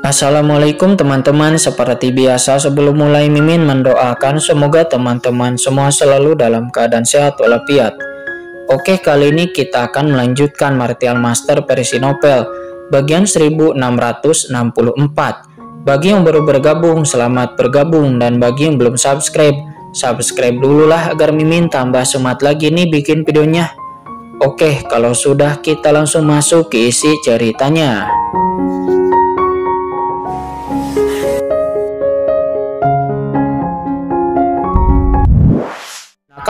Assalamualaikum teman-teman, seperti biasa sebelum mulai Mimin mendoakan semoga teman-teman semua selalu dalam keadaan sehat walafiat. Oke, kali ini kita akan melanjutkan Martial Master versi novel bagian 1664. Bagi yang baru bergabung, selamat bergabung, dan bagi yang belum subscribe, subscribe dulu lah agar Mimin tambah semangat lagi nih bikin videonya. Oke, kalau sudah kita langsung masuk ke isi ceritanya.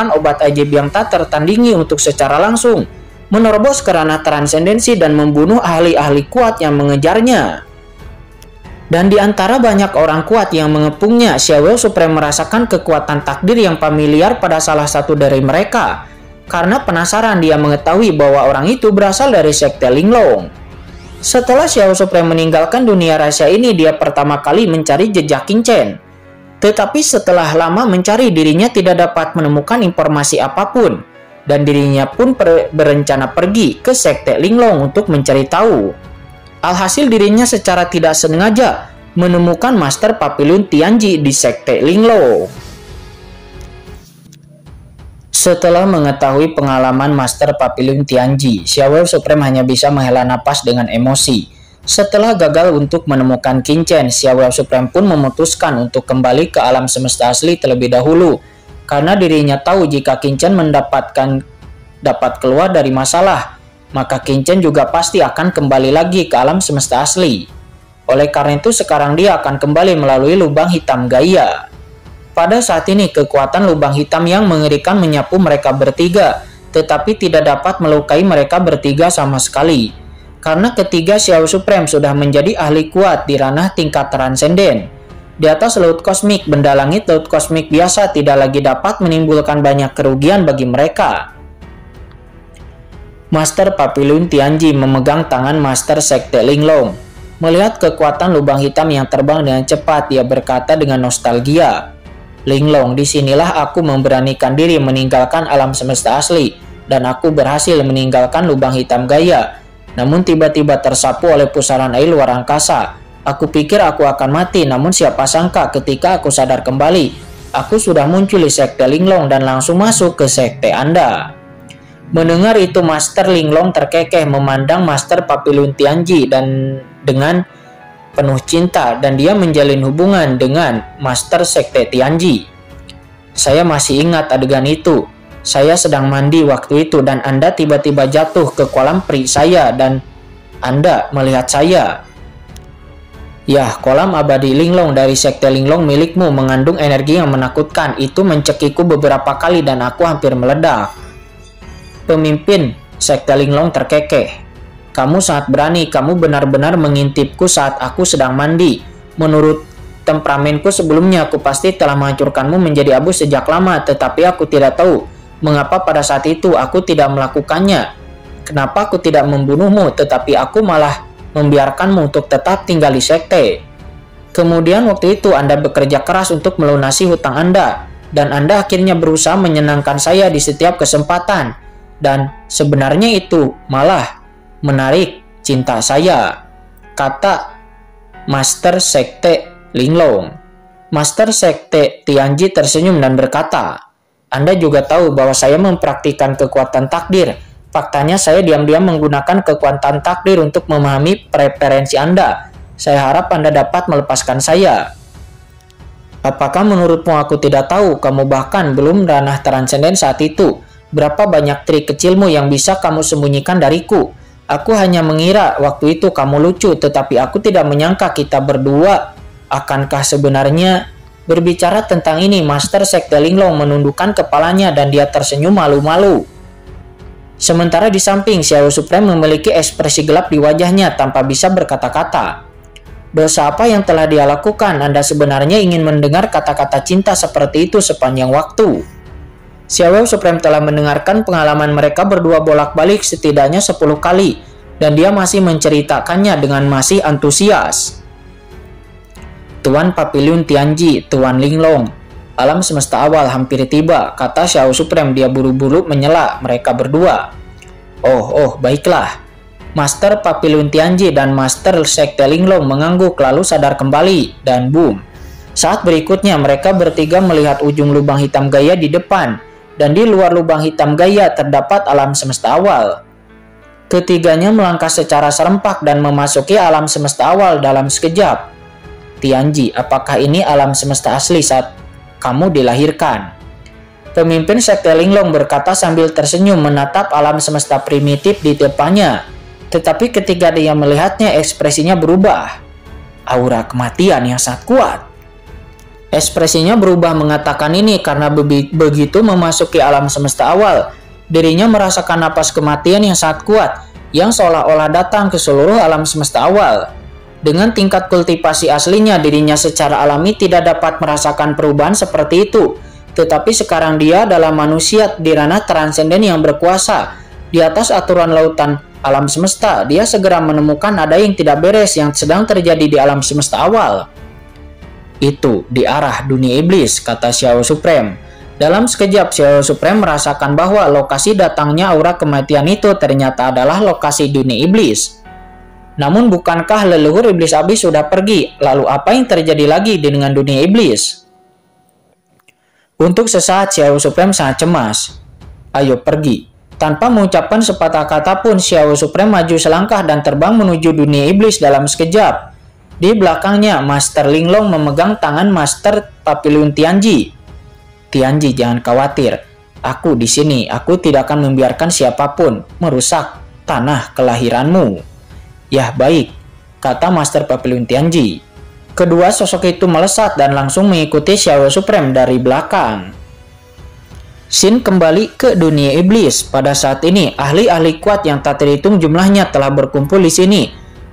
Obat ajaib yang tak tertandingi untuk secara langsung menerobos ke ranah transendensi dan membunuh ahli-ahli kuat yang mengejarnya. Dan di antara banyak orang kuat yang mengepungnya, Xiao Supreme merasakan kekuatan takdir yang familiar pada salah satu dari mereka. Karena penasaran, dia mengetahui bahwa orang itu berasal dari sekte Linglong. Setelah Xiao Supreme meninggalkan dunia rahasia ini, dia pertama kali mencari jejak Qin Chen. Tetapi setelah lama mencari, dirinya tidak dapat menemukan informasi apapun, dan dirinya pun berencana pergi ke sekte Linglong untuk mencari tahu. Alhasil dirinya secara tidak sengaja menemukan Master Papillon Tianji di sekte Linglong. Setelah mengetahui pengalaman Master Papillon Tianji, Xiao Supreme hanya bisa menghela napas dengan emosi. Setelah gagal untuk menemukan Qin Chen, Xiao Supreme pun memutuskan untuk kembali ke alam semesta asli terlebih dahulu. Karena dirinya tahu jika Qin Chen dapat keluar dari masalah, maka Qin Chen juga pasti akan kembali lagi ke alam semesta asli. Oleh karena itu sekarang dia akan kembali melalui lubang hitam Gaia. Pada saat ini kekuatan lubang hitam yang mengerikan menyapu mereka bertiga, tetapi tidak dapat melukai mereka bertiga sama sekali. Karena ketiga Xiao Supreme sudah menjadi ahli kuat di ranah tingkat transenden. Di atas laut kosmik, benda langit laut kosmik biasa tidak lagi dapat menimbulkan banyak kerugian bagi mereka. Master Papillon Tianji memegang tangan Master Sekte Linglong. Melihat kekuatan lubang hitam yang terbang dengan cepat, dia berkata dengan nostalgia, "Linglong, disinilah aku memberanikan diri meninggalkan alam semesta asli, dan aku berhasil meninggalkan lubang hitam Gaia. Namun tiba-tiba tersapu oleh pusaran air luar angkasa. Aku pikir aku akan mati, namun siapa sangka ketika aku sadar kembali, aku sudah muncul di sekte Linglong dan langsung masuk ke sekte Anda." Mendengar itu, Master Linglong terkekeh memandang Master Papillon Tianji dan dengan penuh cinta, dan dia menjalin hubungan dengan Master Sekte Tianji. "Saya masih ingat adegan itu. Saya sedang mandi waktu itu dan Anda tiba-tiba jatuh ke kolam peri saya dan Anda melihat saya." "Yah, kolam abadi Linglong dari sekte Linglong milikmu mengandung energi yang menakutkan. Itu mencekiku beberapa kali dan aku hampir meledak." Pemimpin sekte Linglong terkekeh. "Kamu sangat berani, kamu benar-benar mengintipku saat aku sedang mandi. Menurut temperamenku sebelumnya, aku pasti telah menghancurkanmu menjadi abu sejak lama, tetapi aku tidak tahu mengapa pada saat itu aku tidak melakukannya. Kenapa aku tidak membunuhmu, tetapi aku malah membiarkanmu untuk tetap tinggal di sekte. Kemudian waktu itu Anda bekerja keras untuk melunasi hutang Anda, dan Anda akhirnya berusaha menyenangkan saya di setiap kesempatan. Dan sebenarnya itu malah menarik cinta saya," kata Master Sekte Linglong. Master Sekte Tianji tersenyum dan berkata, "Anda juga tahu bahwa saya mempraktikkan kekuatan takdir. Faktanya saya diam-diam menggunakan kekuatan takdir untuk memahami preferensi Anda. Saya harap Anda dapat melepaskan saya." "Apakah menurutmu aku tidak tahu? Kamu bahkan belum ranah transenden saat itu. Berapa banyak trik kecilmu yang bisa kamu sembunyikan dariku? Aku hanya mengira waktu itu kamu lucu, tetapi aku tidak menyangka kita berdua. Akankah sebenarnya..." Berbicara tentang ini, Master Sekte Linglong menundukkan kepalanya dan dia tersenyum malu-malu. Sementara di samping, Xiao Supreme memiliki ekspresi gelap di wajahnya tanpa bisa berkata-kata. Dosa apa yang telah dia lakukan? Anda sebenarnya ingin mendengar kata-kata cinta seperti itu sepanjang waktu. Xiao Supreme telah mendengarkan pengalaman mereka berdua bolak-balik setidaknya 10 kali, dan dia masih menceritakannya dengan masih antusias. "Tuan Papillon Tianji, Tuan Linglong, alam semesta awal hampir tiba," kata Xiao Supreme. Dia buru-buru menyela mereka berdua. Oh, baiklah. Master Papilun Tianji dan Master Sekte Linglong mengangguk lalu sadar kembali, dan boom. Saat berikutnya mereka bertiga melihat ujung lubang hitam Gaia di depan, dan di luar lubang hitam Gaia terdapat alam semesta awal. Ketiganya melangkah secara serempak dan memasuki alam semesta awal dalam sekejap. Tianji, apakah ini alam semesta asli saat kamu dilahirkan? Pemimpin Sekte Linglong berkata sambil tersenyum menatap alam semesta primitif di depannya. Tetapi ketika dia melihatnya, ekspresinya berubah. Aura kematian yang sangat kuat. Ekspresinya berubah mengatakan ini karena begitu memasuki alam semesta awal, dirinya merasakan napas kematian yang sangat kuat, yang seolah-olah datang ke seluruh alam semesta awal. Dengan tingkat kultivasi aslinya, dirinya secara alami tidak dapat merasakan perubahan seperti itu. Tetapi sekarang dia adalah manusia di ranah transenden yang berkuasa. Di atas aturan lautan alam semesta, dia segera menemukan ada yang tidak beres yang sedang terjadi di alam semesta awal. Itu di arah dunia iblis, kata Xiao Supreme. Dalam sekejap, Xiao Supreme merasakan bahwa lokasi datangnya aura kematian itu ternyata adalah lokasi dunia iblis. Namun bukankah leluhur iblis abis sudah pergi? Lalu apa yang terjadi lagi dengan dunia iblis? Untuk sesaat Xiao Supreme sangat cemas. Ayo pergi. Tanpa mengucapkan sepatah kata pun, Xiao Supreme maju selangkah dan terbang menuju dunia iblis dalam sekejap. Di belakangnya, Master Linglong memegang tangan Master Papilun Tianji. Tianji, jangan khawatir. Aku di sini. Aku tidak akan membiarkan siapapun merusak tanah kelahiranmu. Yah, baik, kata Master Papilun Tianji. Kedua sosok itu melesat dan langsung mengikuti Xiao Supreme dari belakang. Shin kembali ke dunia iblis. Pada saat ini, ahli-ahli kuat yang tak terhitung jumlahnya telah berkumpul di sini.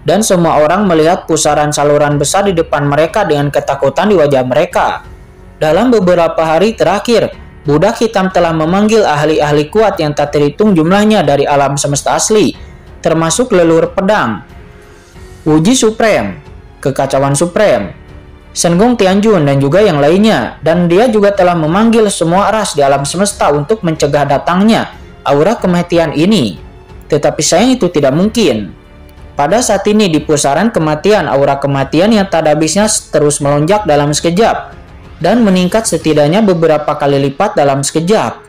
Dan semua orang melihat pusaran saluran besar di depan mereka dengan ketakutan di wajah mereka. Dalam beberapa hari terakhir, budak hitam telah memanggil ahli-ahli kuat yang tak terhitung jumlahnya dari alam semesta asli, termasuk leluhur pedang, Uji Supreme, Kekacauan Supreme, Senggung Tianjun dan juga yang lainnya, dan dia juga telah memanggil semua ras di alam semesta untuk mencegah datangnya aura kematian ini. Tetapi sayang itu tidak mungkin. Pada saat ini di pusaran kematian, aura kematian yang tak habisnya terus melonjak dalam sekejap dan meningkat setidaknya beberapa kali lipat dalam sekejap.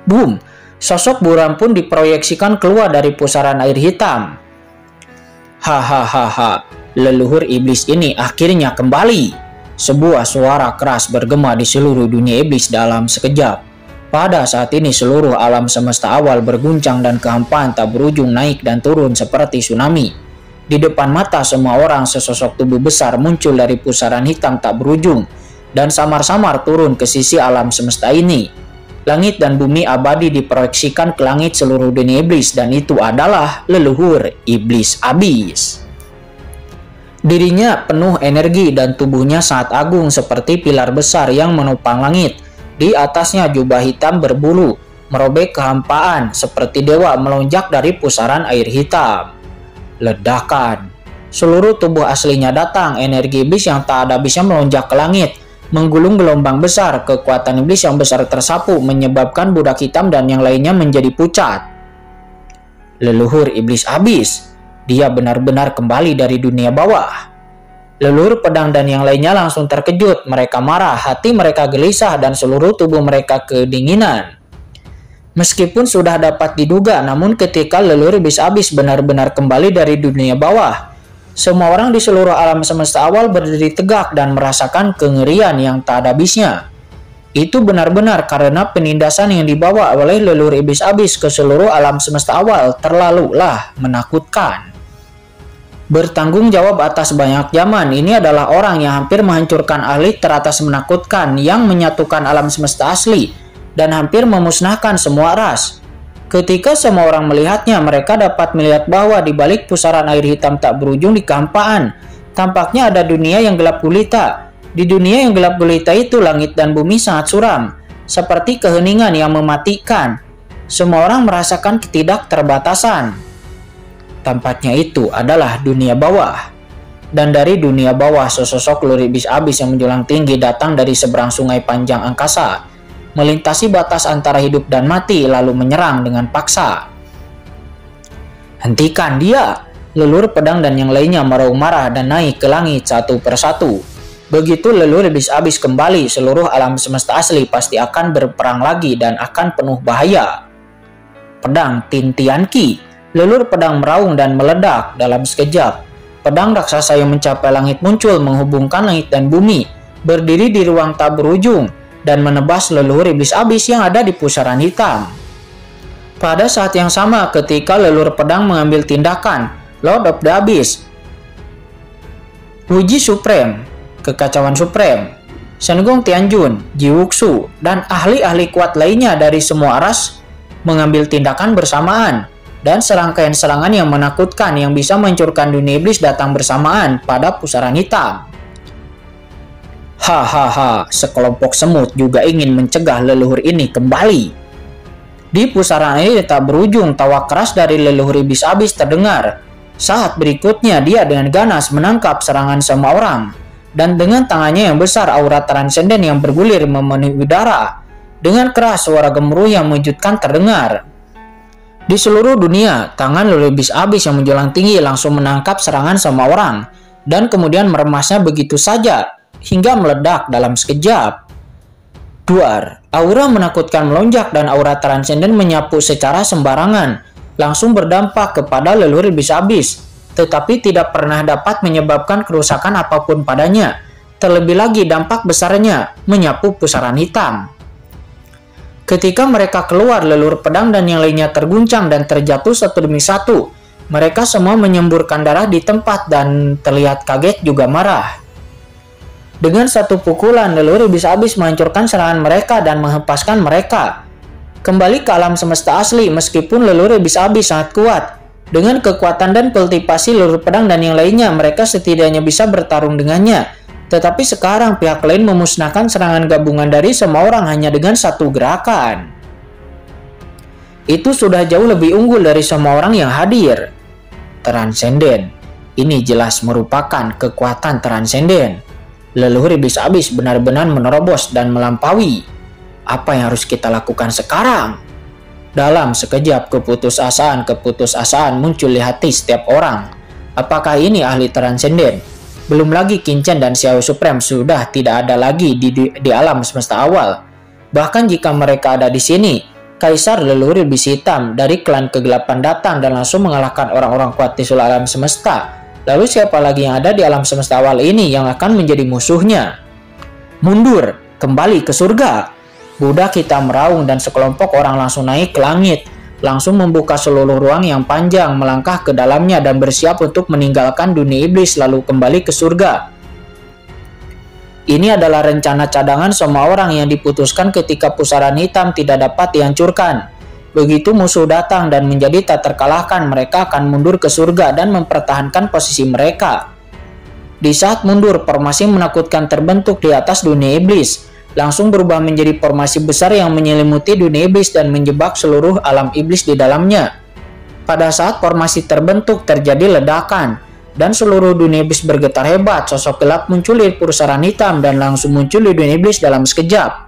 Boom! Sosok buram pun diproyeksikan keluar dari pusaran air hitam. Hahaha. Leluhur iblis ini akhirnya kembali. Sebuah suara keras bergema di seluruh dunia iblis dalam sekejap. Pada saat ini seluruh alam semesta awal berguncang dan kehampaan tak berujung naik dan turun seperti tsunami. Di depan mata semua orang sesosok tubuh besar muncul dari pusaran hitam tak berujung dan samar-samar turun ke sisi alam semesta ini. Langit dan bumi abadi diproyeksikan ke langit seluruh dunia iblis, dan itu adalah leluhur iblis abis. Dirinya penuh energi dan tubuhnya sangat agung seperti pilar besar yang menopang langit. Di atasnya jubah hitam berbulu, merobek kehampaan seperti dewa melonjak dari pusaran air hitam. Ledakan. Seluruh tubuh aslinya datang, energi iblis yang tak ada habisnya melonjak ke langit, menggulung gelombang besar, kekuatan iblis yang besar tersapu, menyebabkan budak hitam dan yang lainnya menjadi pucat. Leluhur iblis abis. Dia benar-benar kembali dari dunia bawah. Leluhur pedang dan yang lainnya langsung terkejut. Mereka marah, hati mereka gelisah, dan seluruh tubuh mereka kedinginan. Meskipun sudah dapat diduga, namun ketika leluhur iblis abis benar-benar kembali dari dunia bawah, semua orang di seluruh alam semesta awal berdiri tegak dan merasakan kengerian yang tak ada habisnya. Itu benar-benar karena penindasan yang dibawa oleh leluhur iblis abis ke seluruh alam semesta awal terlalulah menakutkan. Bertanggung jawab atas banyak zaman, ini adalah orang yang hampir menghancurkan ahli teratas menakutkan yang menyatukan alam semesta asli dan hampir memusnahkan semua ras. Ketika semua orang melihatnya, mereka dapat melihat bahwa di balik pusaran air hitam tak berujung di kehampaan, tampaknya ada dunia yang gelap gulita. Di dunia yang gelap gulita itu, langit dan bumi sangat suram, seperti keheningan yang mematikan. Semua orang merasakan ketidakterbatasan. Tampaknya itu adalah dunia bawah. Dan dari dunia bawah, sesosok leluhur iblis abis yang menjulang tinggi datang dari seberang sungai panjang angkasa, melintasi batas antara hidup dan mati, lalu menyerang dengan paksa. Hentikan dia! Leluhur pedang dan yang lainnya meraung marah dan naik ke langit satu persatu. Begitu leluhur iblis abis kembali, seluruh alam semesta asli pasti akan berperang lagi dan akan penuh bahaya. Pedang Tintianki. Leluhur pedang meraung dan meledak dalam sekejap. Pedang raksasa yang mencapai langit muncul menghubungkan langit dan bumi, berdiri di ruang tak berujung, dan menebas leluhur iblis abis yang ada di pusaran hitam. Pada saat yang sama ketika leluhur pedang mengambil tindakan, Lord of the Abyss, Wuji Supreme, Kekacauan Supreme, Sengong Tianjun, Jiwuxu, dan ahli-ahli kuat lainnya dari semua ras mengambil tindakan bersamaan, dan serangkaian serangan yang menakutkan yang bisa menghancurkan dunia iblis datang bersamaan pada pusaran hitam. Hahaha, sekelompok semut juga ingin mencegah leluhur ini kembali. Di pusaran ini tak berujung, tawa keras dari leluhur iblis abis terdengar. Saat berikutnya dia dengan ganas menangkap serangan semua orang, dan dengan tangannya yang besar aura transenden yang bergulir memenuhi udara. Dengan keras suara gemuruh yang mengejutkan terdengar. Di seluruh dunia, tangan leluhur iblis abis yang menjulang tinggi langsung menangkap serangan semua orang, dan kemudian meremasnya begitu saja, hingga meledak dalam sekejap. Duar, aura menakutkan melonjak dan aura transenden menyapu secara sembarangan, langsung berdampak kepada leluhur iblis abis, tetapi tidak pernah dapat menyebabkan kerusakan apapun padanya. Terlebih lagi dampak besarnya menyapu pusaran hitam. Ketika mereka keluar, leluhur pedang dan yang lainnya terguncang dan terjatuh satu demi satu. Mereka semua menyemburkan darah di tempat dan terlihat kaget juga marah. Dengan satu pukulan, leluhur iblis abis menghancurkan serangan mereka dan menghempaskan mereka kembali ke alam semesta asli. Meskipun leluhur iblis abis sangat kuat, dengan kekuatan dan kultivasi leluhur pedang dan yang lainnya, mereka setidaknya bisa bertarung dengannya. Tetapi sekarang pihak lain memusnahkan serangan gabungan dari semua orang hanya dengan satu gerakan. Itu sudah jauh lebih unggul dari semua orang yang hadir. Transenden. Ini jelas merupakan kekuatan transenden. Leluhur iblis abis benar-benar menerobos dan melampaui. Apa yang harus kita lakukan sekarang? Dalam sekejap keputusasaan muncul di hati setiap orang. Apakah ini ahli transenden? Belum lagi Qin Chen dan Xiao Supreme sudah tidak ada lagi di alam semesta awal. Bahkan jika mereka ada di sini, Kaisar leluhur iblis hitam dari klan kegelapan datang dan langsung mengalahkan orang-orang kuat di seluruh alam semesta. Lalu siapa lagi yang ada di alam semesta awal ini yang akan menjadi musuhnya? Mundur, kembali ke surga. Buddha kita meraung dan sekelompok orang langsung naik ke langit. Langsung membuka seluruh ruang yang panjang, melangkah ke dalamnya dan bersiap untuk meninggalkan dunia iblis lalu kembali ke surga. Ini adalah rencana cadangan semua orang yang diputuskan ketika pusaran hitam tidak dapat dihancurkan. Begitu musuh datang dan menjadi tak terkalahkan, mereka akan mundur ke surga dan mempertahankan posisi mereka. Di saat mundur, formasi menakutkan terbentuk di atas dunia iblis. Langsung berubah menjadi formasi besar yang menyelimuti dunia iblis dan menjebak seluruh alam iblis di dalamnya. Pada saat formasi terbentuk, terjadi ledakan, dan seluruh dunia iblis bergetar hebat. Sosok gelap muncul di pusaran hitam dan langsung muncul di dunia iblis dalam sekejap.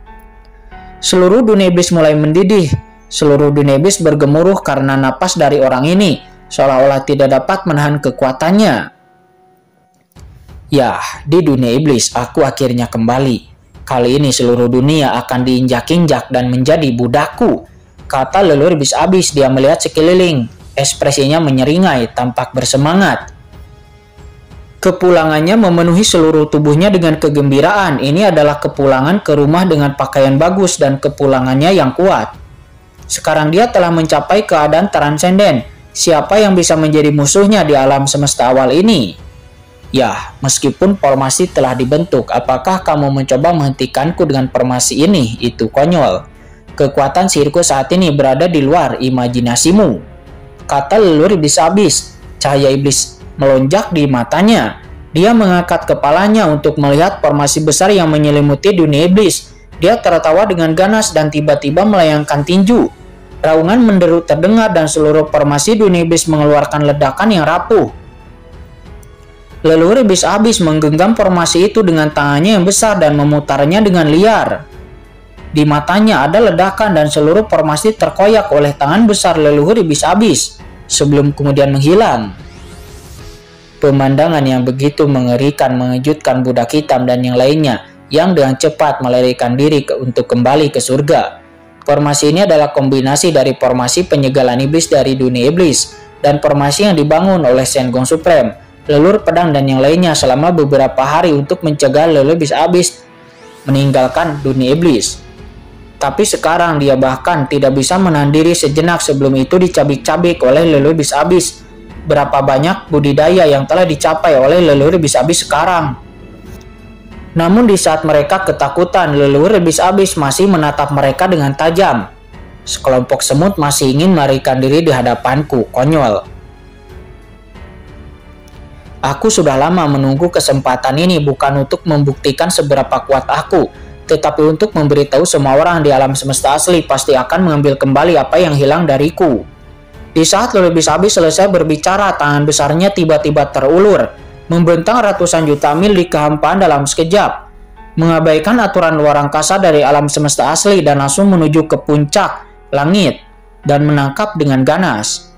Seluruh dunia iblis mulai mendidih. Seluruh dunia iblis bergemuruh karena napas dari orang ini, seolah-olah tidak dapat menahan kekuatannya. Ya, di dunia iblis aku akhirnya kembali. Kali ini seluruh dunia akan diinjak-injak dan menjadi budakku, kata leluhur iblis abis. Dia melihat sekeliling, ekspresinya menyeringai, tampak bersemangat. Kepulangannya memenuhi seluruh tubuhnya dengan kegembiraan. Ini adalah kepulangan ke rumah dengan pakaian bagus dan kepulangannya yang kuat. Sekarang dia telah mencapai keadaan transenden. Siapa yang bisa menjadi musuhnya di alam semesta awal ini? Ya, meskipun formasi telah dibentuk, apakah kamu mencoba menghentikanku dengan formasi ini? Itu konyol. Kekuatan sihirku saat ini berada di luar imajinasimu, kata leluhur iblis abis. Cahaya iblis melonjak di matanya. Dia mengangkat kepalanya untuk melihat formasi besar yang menyelimuti dunia iblis. Dia tertawa dengan ganas dan tiba-tiba melayangkan tinju. Raungan menderu terdengar dan seluruh formasi dunia iblis mengeluarkan ledakan yang rapuh. Leluhur iblis abis menggenggam formasi itu dengan tangannya yang besar dan memutarnya dengan liar. Di matanya ada ledakan dan seluruh formasi terkoyak oleh tangan besar leluhur iblis abis. sebelum kemudian menghilang. Pemandangan yang begitu mengerikan mengejutkan budak hitam dan yang lainnya yang dengan cepat melarikan diri untuk kembali ke surga. Formasi ini adalah kombinasi dari formasi penyegalan iblis dari dunia iblis dan formasi yang dibangun oleh Senggon Supreme, leluhur pedang dan yang lainnya selama beberapa hari untuk mencegah leluhur iblis meninggalkan dunia iblis. Tapi sekarang dia bahkan tidak bisa menahan diri sejenak sebelum itu dicabik-cabik oleh leluhur iblis. Berapa banyak budidaya yang telah dicapai oleh leluhur iblis sekarang. Namun di saat mereka ketakutan, leluhur iblis masih menatap mereka dengan tajam. Sekelompok semut masih ingin melarikan diri di hadapanku, konyol. Aku sudah lama menunggu kesempatan ini bukan untuk membuktikan seberapa kuat aku, tetapi untuk memberitahu semua orang di alam semesta asli pasti akan mengambil kembali apa yang hilang dariku. Di saat leluhur iblis selesai berbicara, tangan besarnya tiba-tiba terulur, membentang ratusan juta mil di kehampaan dalam sekejap, mengabaikan aturan luar angkasa dari alam semesta asli dan langsung menuju ke puncak langit dan menangkap dengan ganas.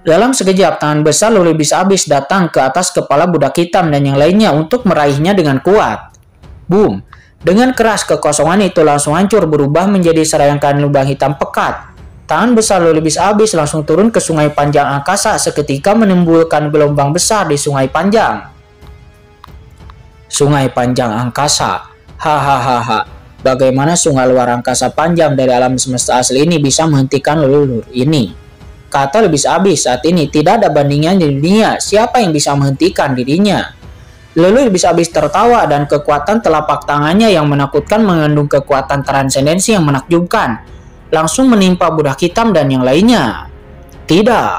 Dalam sekejap, tangan besar leluhur iblis datang ke atas kepala budak hitam dan yang lainnya untuk meraihnya dengan kuat. Boom! Dengan keras, kekosongan itu langsung hancur berubah menjadi serangkaian lubang hitam pekat. Tangan besar leluhur iblis langsung turun ke sungai panjang angkasa seketika menimbulkan gelombang besar di sungai panjang. Sungai panjang angkasa. Hahaha. Bagaimana sungai luar angkasa panjang dari alam semesta asli ini bisa menghentikan leluhur ini? Kata leluhur iblis saat ini tidak ada bandingnya di dunia. Siapa yang bisa menghentikan dirinya? Leluhur iblis tertawa dan kekuatan telapak tangannya yang menakutkan mengandung kekuatan transendensi yang menakjubkan. Langsung menimpa budak hitam dan yang lainnya. Tidak,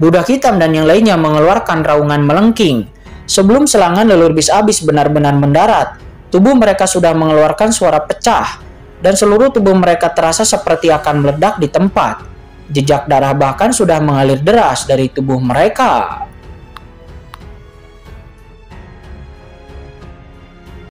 budak hitam dan yang lainnya mengeluarkan raungan melengking. Sebelum serangan leluhur iblis benar-benar mendarat, tubuh mereka sudah mengeluarkan suara pecah, dan seluruh tubuh mereka terasa seperti akan meledak di tempat. Jejak darah bahkan sudah mengalir deras dari tubuh mereka.